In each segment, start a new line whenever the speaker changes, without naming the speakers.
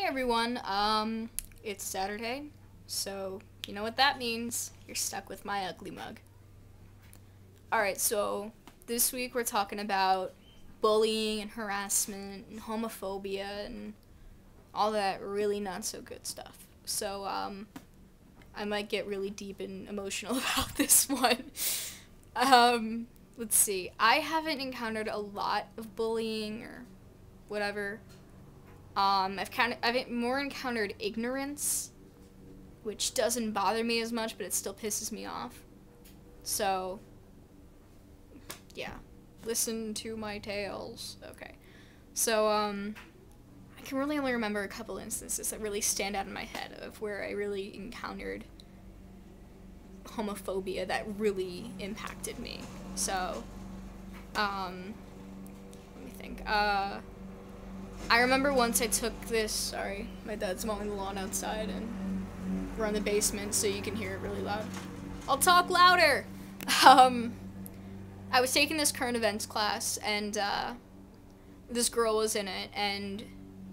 everyone, it's Saturday, so you know what that means. You're stuck with my ugly mug. Alright, so this week we're talking about bullying and harassment and homophobia and all that really not so good stuff. So, I might get really deep and emotional about this one. Let's see. I haven't encountered a lot of bullying or whatever. I've more encountered ignorance, which doesn't bother me as much, but it still pisses me off. So, yeah. Listen to my tales. Okay. So, I can really only remember a couple instances that really stand out in my head of where I really encountered homophobia that really impacted me. So, let me think. I remember once I took this, sorry, my dad's mowing the lawn outside and we're in the basement so you can hear it really loud. I'll talk louder! I was taking this current events class and, this girl was in it and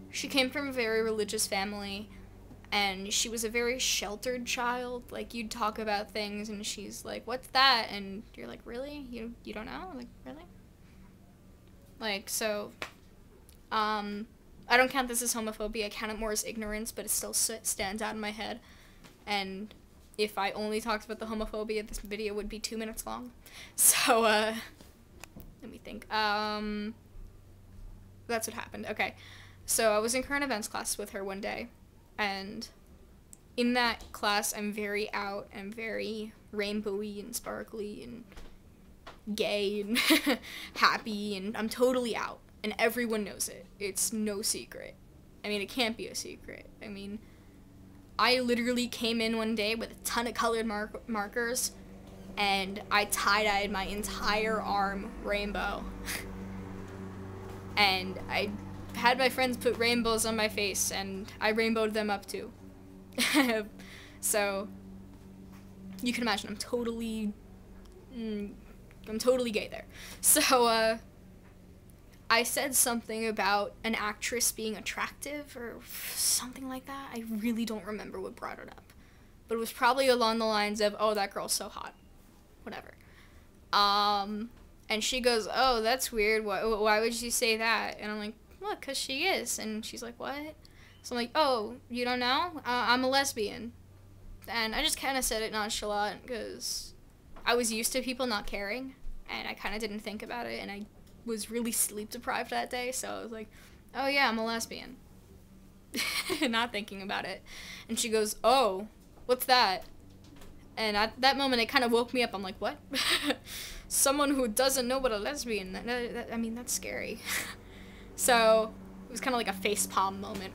she came from a very religious family and she was a very sheltered child. Like, you'd talk about things and she's like, what's that? And you're like, really? You don't know? Like, really? Like, so, I don't count this as homophobia. I count it more as ignorance, but it still stands out in my head. And if I only talked about the homophobia, this video would be 2 minutes long. So, let me think. That's what happened. Okay. So I was in current events class with her one day, and in that class, I'm very out, I'm very rainbowy and sparkly and gay and happy, and I'm totally out, and everyone knows it. It's no secret. I mean, it can't be a secret. I mean, I literally came in one day with a ton of colored markers, and I tie-dyed my entire arm rainbow. And I had my friends put rainbows on my face, and I rainbowed them up too. So, you can imagine I'm totally gay there. So, I said something about an actress being attractive or something like that. I really don't remember what brought it up. But it was probably along the lines of, oh, that girl's so hot. Whatever. And she goes, oh, that's weird. Why would you say that? And I'm like, well, 'cause she is. And she's like, what? So I'm like, oh, you don't know? I'm a lesbian. And I just kind of said it nonchalant because I was used to people not caring. And I kind of didn't think about it. And I was really sleep deprived that day. So I was like, oh, yeah, I'm a lesbian. Not thinking about it. And she goes, oh, what's that? And at that moment, it kind of woke me up. I'm like, what? Someone who doesn't know what a lesbian, I mean, that's scary. So, it was kind of like a facepalm moment.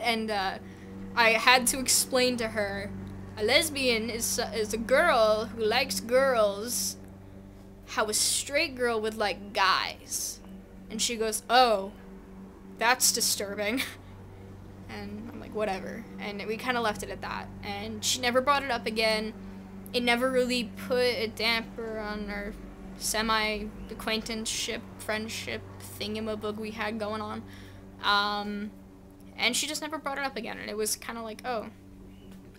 And, I had to explain to her, a lesbian is a girl who likes girls, how a straight girl would like guys. And she goes, oh, that's disturbing. And I'm like, whatever. And we kind of left it at that. And she never brought it up again. It never really put a damper on our semi-acquaintanceship, friendship thingamabug we had going on. And she just never brought it up again. And it was kind of like, oh,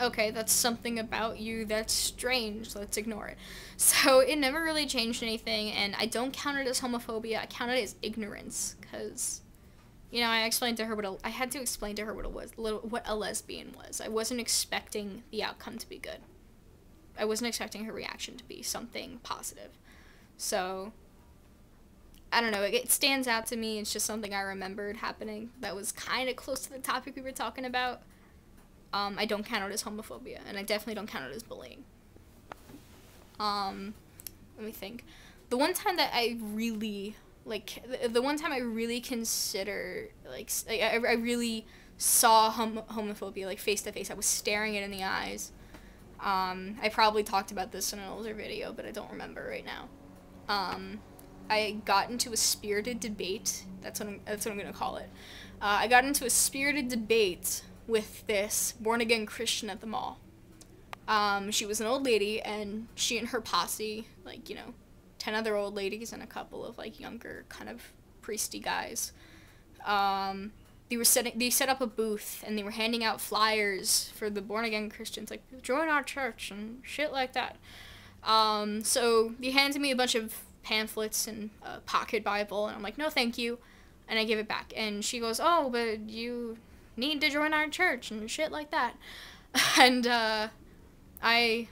okay, that's something about you that's strange. Let's ignore it. So it never really changed anything. And I don't count it as homophobia. I count it as ignorance. Because, you know, I explained to her I had to explain to her what a lesbian was. I wasn't expecting the outcome to be good. I wasn't expecting her reaction to be something positive. So, I don't know, it stands out to me. It's just something I remembered happening that was kind of close to the topic we were talking about. I don't count it as homophobia, and I definitely don't count it as bullying. Let me think. The one time that I really, the one time I really consider, I really saw homophobia, like, face to face. I was staring it in the eyes. I probably talked about this in an older video, but I don't remember right now. I got into a spirited debate. That's what I'm gonna call it. I got into a spirited debate with this born-again Christian at the mall. She was an old lady, and she and her posse, 10 other old ladies and a couple of, younger, kind of priesty guys, they set up a booth and they were handing out flyers for the born again Christians, like, join our church and shit like that. So they handed me a bunch of pamphlets and a pocket Bible, and I'm like, no thank you, and I give it back, and she goes, oh, but you need to join our church and shit like that. And I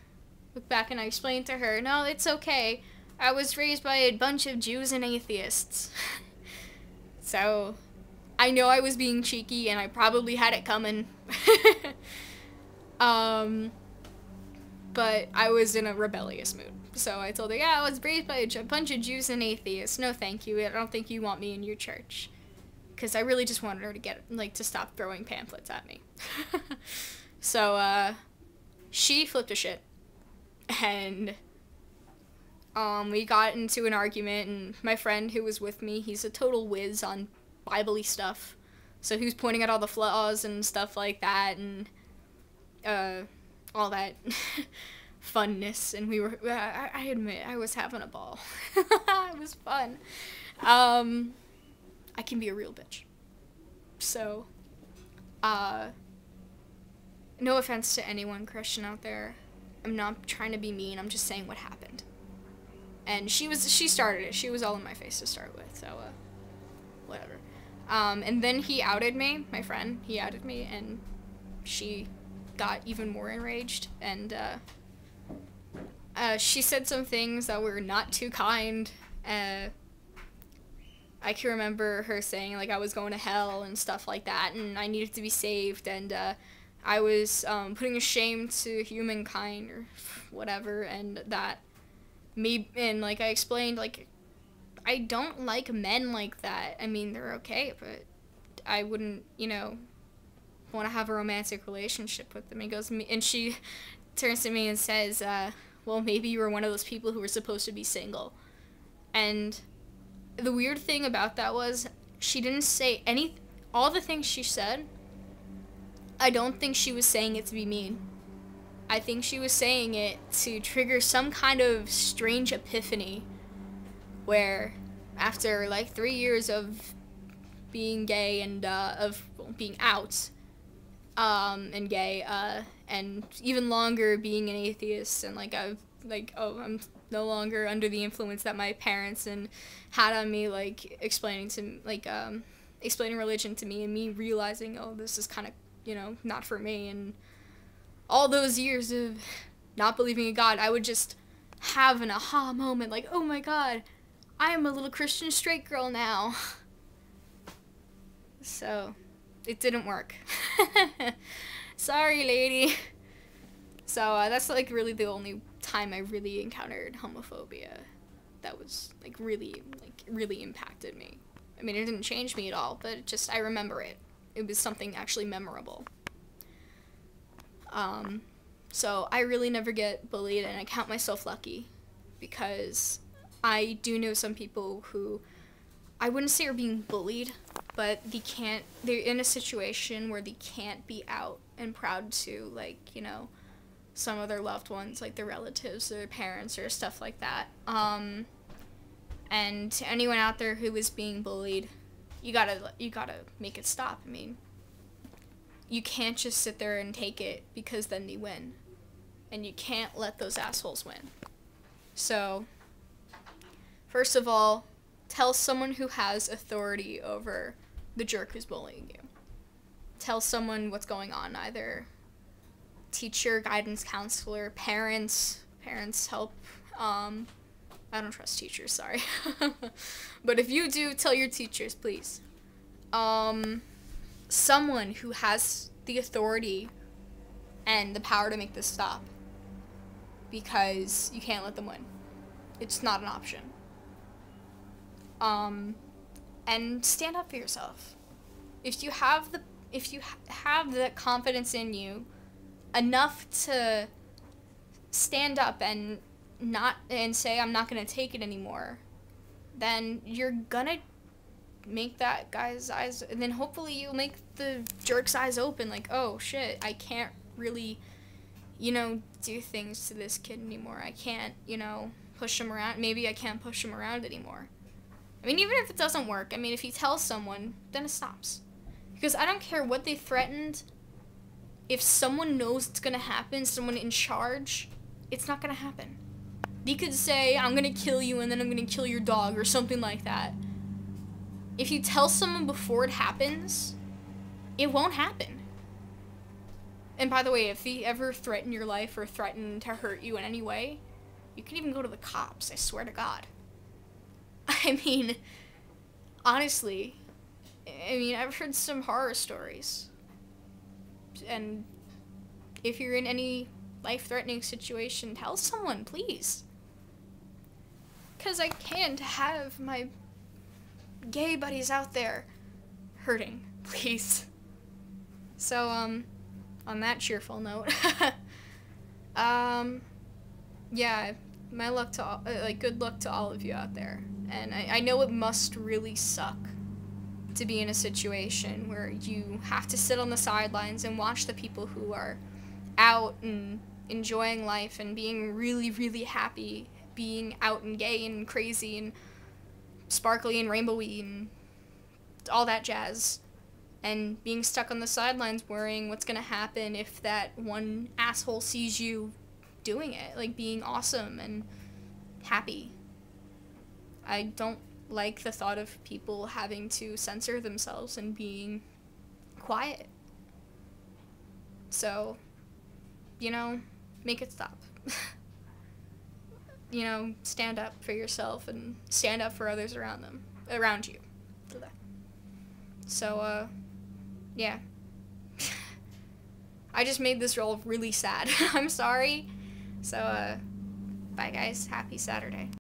look back and I explained to her, no, it's okay, I was raised by a bunch of Jews and atheists. So I know I was being cheeky and I probably had it coming. But I was in a rebellious mood. So I told her, yeah, I was raised by a bunch of Jews and atheists. No thank you, I don't think you want me in your church. Because I really just wanted her to stop throwing pamphlets at me. So, she flipped a shit. And, we got into an argument, and my friend who was with me, he's a total whiz on Bible-y stuff. So he was pointing out all the flaws and stuff like that, and, all that funness, and I admit, I was having a ball. It was fun. I can be a real bitch. So, no offense to anyone Christian out there. I'm not trying to be mean, I'm just saying what happened. And she started it. She was all in my face to start with, so, whatever. And then he outed me, my friend, he outed me, and she got even more enraged, and, she said some things that were not too kind. I can remember her saying, like, I was going to hell and stuff like that, and I needed to be saved, and, I was, putting a shame to humankind, or whatever, and that and, like, I explained, like, I don't like men like that. I mean, they're okay, but I wouldn't, want to have a romantic relationship with them. And she turns to me and says, well, maybe you were one of those people who were supposed to be single. And the weird thing about that was, she didn't say all the things she said, I don't think she was saying it to be mean. I think she was saying it to trigger some kind of strange epiphany, where after, like, 3 years of being gay and, being out, and gay, and even longer being an atheist, and, I'm no longer under the influence that my parents had on me, like, explaining religion to me, and me realizing, oh, this is kind of, not for me, and all those years of not believing in God, I would just have an aha moment, like, oh my God, I am a little Christian straight girl now. So, it didn't work. Sorry, lady. So, that's, like, really the only time I really encountered homophobia that was, like, really impacted me. I mean, it didn't change me at all, but I remember it. It was something actually memorable. So I really never get bullied, and I count myself lucky, because I do know some people who, I wouldn't say are being bullied, but they're in a situation where they can't be out and proud to, like, some of their loved ones, like their relatives or their parents or stuff like that. And to anyone out there who is being bullied, you gotta make it stop. I mean, you can't just sit there and take it, because then they win. And you can't let those assholes win. So, first of all, tell someone who has authority over the jerk who's bullying you. Tell someone what's going on, either teacher, guidance counselor, parents help. I don't trust teachers, sorry. But if you do, tell your teachers, please. Someone who has the authority and the power to make this stop, because you can't let them win. It's not an option. And stand up for yourself. If you have the confidence in you enough to stand up and say, I'm not gonna take it anymore, then you're gonna make that guy's eyes, and then hopefully you'll make the jerk's eyes open, like, oh shit, I can't really, do things to this kid anymore. I can't, push him around. Maybe I can't push him around anymore. I mean, even if it doesn't work, I mean, if you tell someone, then it stops. Because I don't care what they threatened. If someone knows it's gonna happen, someone in charge, it's not gonna happen. They could say, I'm gonna kill you and then I'm gonna kill your dog or something like that. If you tell someone before it happens, it won't happen. And by the way, if they ever threaten your life or threaten to hurt you in any way, you can even go to the cops, I swear to God. I mean, honestly, I've heard some horror stories. And if you're in any life-threatening situation, tell someone, please. Because I can't have my gay buddies out there hurting, please. So, on that cheerful note, yeah, my luck to all, good luck to all of you out there. And I know it must really suck to be in a situation where you have to sit on the sidelines and watch the people who are out and enjoying life and being really, really happy, being out and gay and crazy and sparkly and rainbowy and all that jazz, and being stuck on the sidelines worrying what's gonna happen if that one asshole sees you doing it, like being awesome and happy. I don't like the thought of people having to censor themselves and being quiet. So, make it stop. Stand up for yourself and stand up for others around you. So, yeah. I just made this role really sad. I'm sorry. So, bye guys. Happy Saturday.